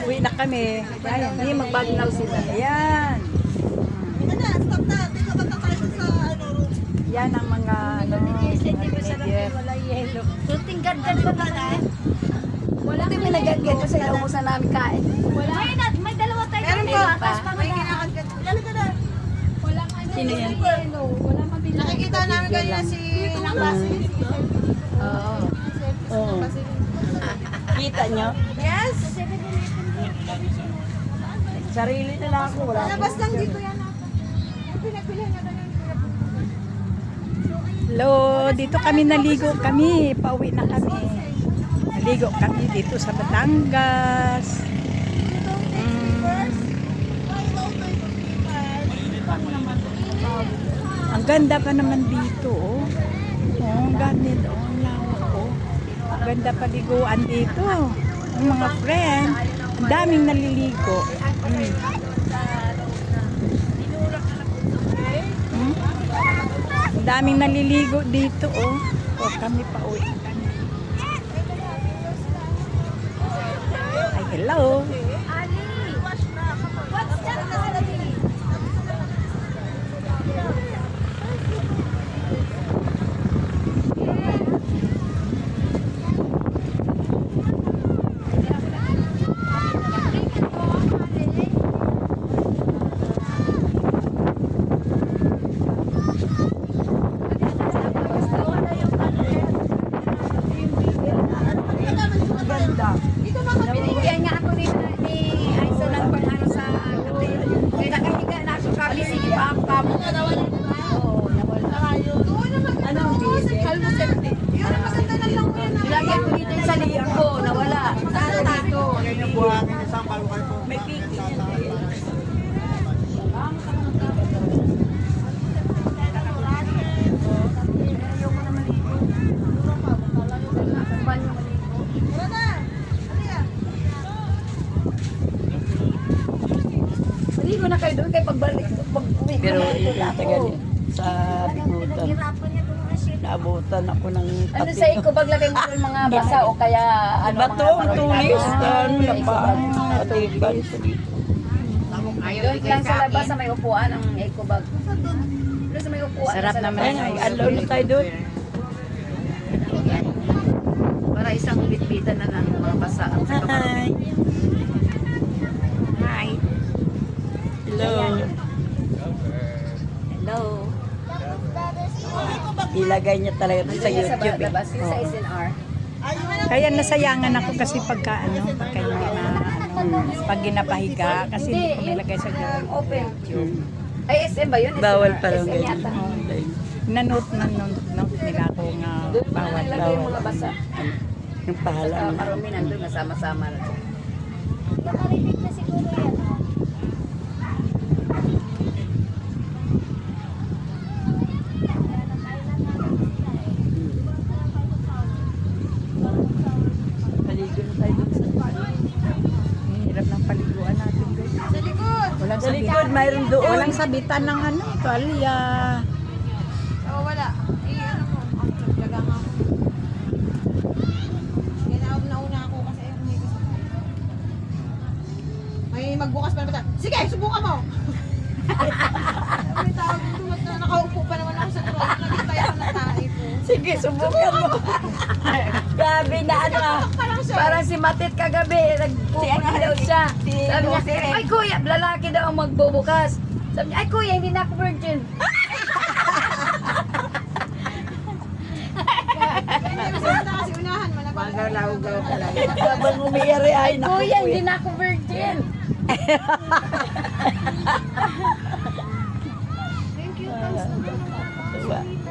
Uwi na kami. Ayan. Hindi, magbagnaw sila. Ayan. Stop na. Tingnan ba tayo sa room? Yan ang mga immediate. Wala yelo. Suting gad-gad pa na eh. Wala kami nagagad kasi naubusan namin kain. Wala. May dalawa tayo. Meron May po. batas pa May kinakagad. Lalo ka na. Wala ka na. Sino yan? Wala mabili. Nakikita namin kanina si Nambasi. Oo. Oo. Kita nyo? Yes. Sarili na lang ako. Wala Labas lang dito yan. Pinagpilihan na tayo. Hello, dito kami naligo kami. Pauwi na kami. Naligo kami dito sa Batangas. Ang ganda pa naman dito, oh. Oh, ang ganda, oh, ang lawak, oh. Ang ganda paliguan dito. Ang mga friend, ang daming naliligo. Ang daming naliligo dito, oh. Oh, kami pa uwi. Ay, hello. Binigyan nga ako ni Aiso ng pang-ano sa kape. Kaya nakahiga na ako kami. Sige pa ang pamo. Oo, nawala. Ano? Kalmo 70. Yun ang maganda na lang yan. Nilagyan ko dito sa liyan ko. Nawala. Saan dito? May piki. Wala na. Ano yan? Maligo na kayo doon kay pagbalik. Pag-uwi ko Pero na ito na ita ako. sa bikutan. Naabutan ako ng Ano sa iko paglagay mo yung mga basa o kaya ano Batong tulis. Ano na pa? Atiban. Atiban. Doon lang sa labas sa may upuan ang eco bag. Doon sa may upuan. Sarap sa naman. labas. Ay, alone na tayo doon. Para isang bitbitan na ng mga basa at sa Hi. Hi. Hello. Hello. Ilagay niya talaga ito sa Sa YouTube. labas, yung sa Oo. SNR. Kaya nasayangan ako kasi pagka pagka hindi na pag ginapahiga kasi hindi ko nilagay sa Open. YouTube. Ay, SM ba yun? Bawal SNR. pa lang SM yata. Nanote nila ako nga Doon mo bawal. nalagay yung mga basa. Yung pahala Basta na. marami nandun, nasama-sama na. Paligo na tayo dun sa ang hirap ng paliguan natin doon. Sa likod. Walang sa likod, mayroon doon. Walang sabitan ng ano, tuwalya. Oh, wala. Ano mo? Laga nga ako. Nauna ako kasi may kasama. May magbukas pa naman. Sige, subukan mo! May tawag dito na nakaupo pa naman ako sa trono. Nagtaya ako ng tae po. Sige, subukan mo. Grabe na ano. Parang siya. Parang si Matit kagabi, nagpupunta daw siya. Sabi niya, ay kuya, lalaki daw ang magbubukas. Sabi niya, ay kuya, hindi na ako virgin. Masanda kasi unahan mo. Magalaw-gaw talaga. Habang umiyari ay naku. Kuya, hindi na ako virgin. Thank you. Thanks naman.